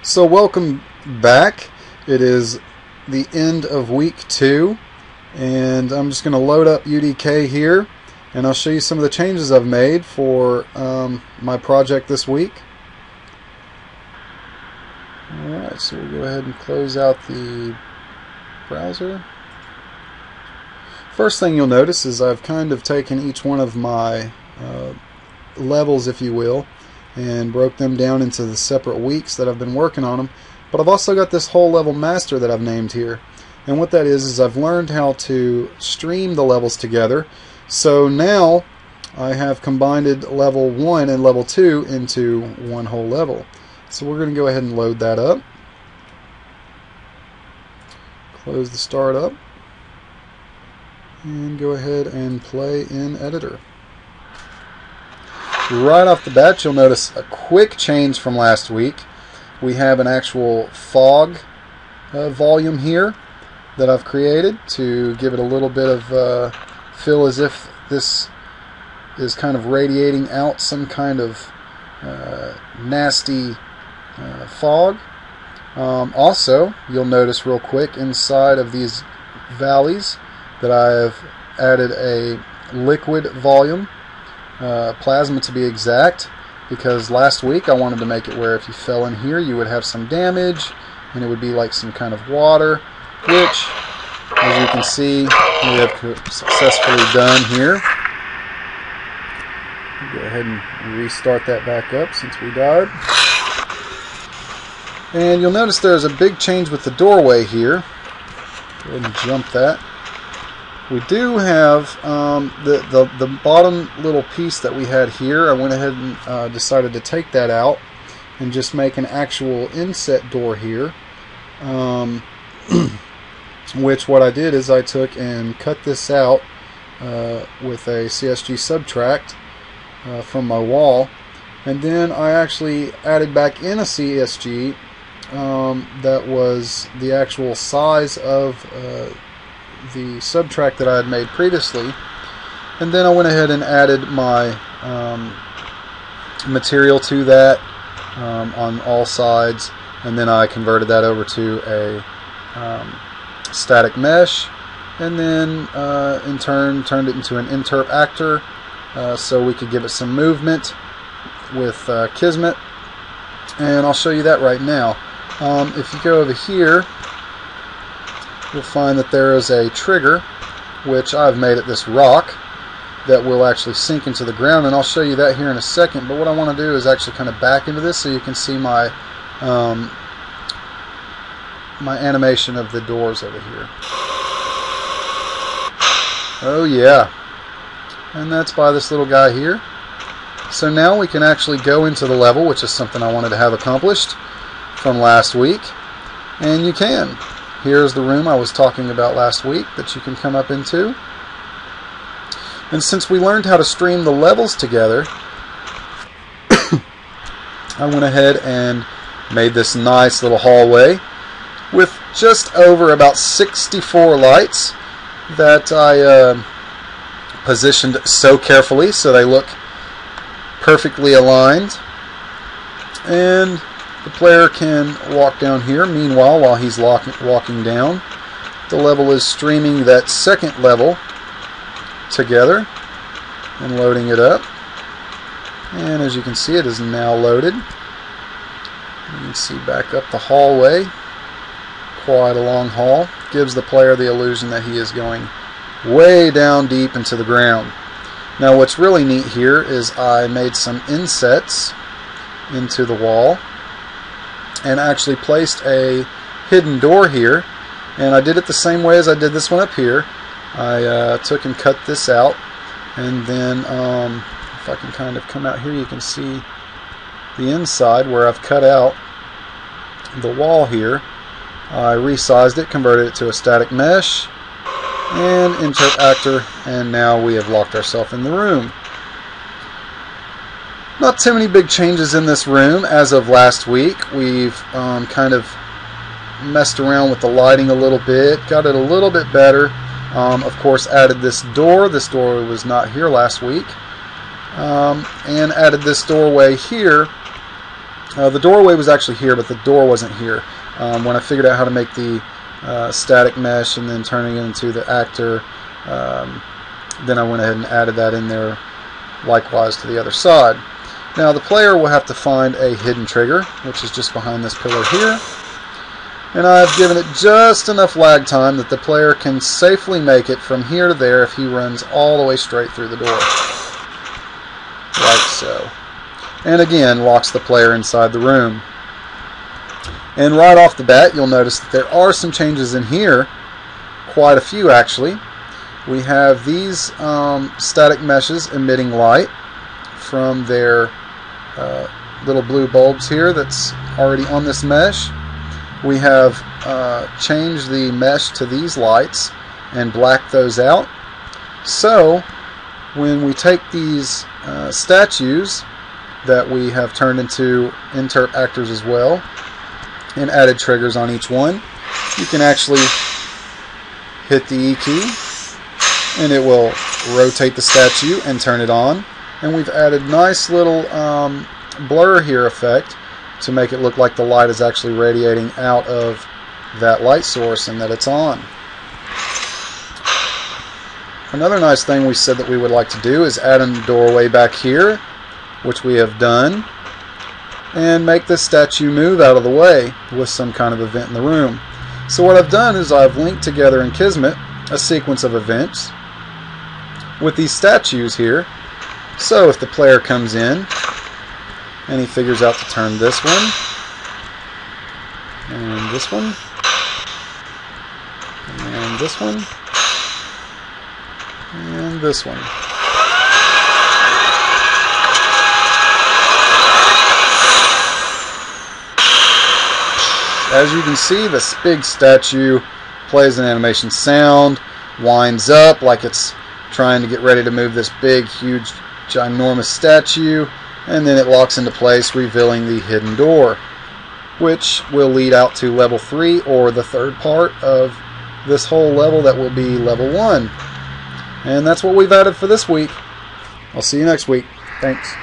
So welcome back. It is the end of week 2 and I'm just going to load up UDK here and I'll show you some of the changes I've made for my project this week. Alright, so we'll go ahead and close out the browser. First thing you'll notice is I've kind of taken each one of my levels, if you will, and broke them down into the separate weeks that I've been working on them. But I've also got this whole level master that I've named here, and what that is I've learned how to stream the levels together. So now I have combined level 1 and level 2 into one whole level. So we're going to go ahead and load that up. Close the start up and go ahead and play in editor. Right off the bat, you'll notice a quick change from last week. We have an actual fog volume here that I've created to give it a little bit of feel as if this is kind of radiating out some kind of nasty fog. Also, you'll notice real quick inside of these valleys that I have added a liquid volume. Plasma to be exact, because last week I wanted to make it where if you fell in here you would have some damage and it would be like some kind of water, which as you can see we have successfully done here. Go ahead and restart that back up since we died. And you'll notice there's a big change with the doorway here. Go ahead and jump that. We do have the bottom little piece that we had here. I went ahead and decided to take that out and just make an actual inset door here. Which what I did is I took and cut this out with a CSG subtract from my wall, and then I actually added back in a CSG that was the actual size of the subtract that I had made previously, and then I went ahead and added my material to that on all sides, and then I converted that over to a static mesh, and then in turn turned it into an interpactor so we could give it some movement with kismet, and I'll show you that right now. If you go over here, you'll find that there is a trigger, which I've made at this rock, that will actually sink into the ground, and I'll show you that here in a second. But what I want to do is actually kind of back into this so you can see my my animation of the doors over here. Oh yeah, and that's by this little guy here. So now we can actually go into the level, which is something I wanted to have accomplished from last week, and you can. Here's the room I was talking about last week that you can come up into. And since we learned how to stream the levels together, I went ahead and made this nice little hallway with just over about 64 lights that I positioned so carefully so they look perfectly aligned. And the player can walk down here. Meanwhile, while he's walking down, the level is streaming that second level together and loading it up. And as you can see, it is now loaded. You can see back up the hallway, quite a long hall. Gives the player the illusion that he is going way down deep into the ground. Now what's really neat here is I made some insets into the wall and actually placed a hidden door here, and I did it the same way as I did this one up here. I took and cut this out, and then if I can kind of come out here, you can see the inside where I've cut out the wall here. I resized it, converted it to a static mesh and interpactor, and now we have locked ourselves in the room. Not too many big changes in this room as of last week. We've kind of messed around with the lighting a little bit, got it a little bit better. Of course, added this door. This door was not here last week. And added this doorway here The doorway was actually here, but the door wasn't here. When I figured out how to make the static mesh and then turning it into the actor, then I went ahead and added that in there likewise to the other side. Now the player will have to find a hidden trigger, which is just behind this pillar here. And I've given it just enough lag time that the player can safely make it from here to there if he runs all the way straight through the door. Like so. And again, locks the player inside the room. And right off the bat, you'll notice that there are some changes in here. Quite a few, actually. We have these static meshes emitting light from their little blue bulbs here that's already on this mesh. We have changed the mesh to these lights and blacked those out. So when we take these statues that we have turned into interpactors as well and added triggers on each one, you can actually hit the E key and it will rotate the statue and turn it on. And we've added nice little blur here effect to make it look like the light is actually radiating out of that light source and that it's on. Another nice thing we said that we would like to do is add a doorway back here, which we have done, and make this statue move out of the way with some kind of event in the room. So what I've done is I've linked together in Kismet a sequence of events with these statues here. So if the player comes in and he figures out to turn this one and this one and this one and this one, as you can see, this big statue plays an animation sound, winds up like it's trying to get ready to move this big, huge, ginormous statue, and then it locks into place, revealing the hidden door, which will lead out to level 3, or the third part of this whole level that will be level 1. And that's what we've added for this week. I'll see you next week. Thanks.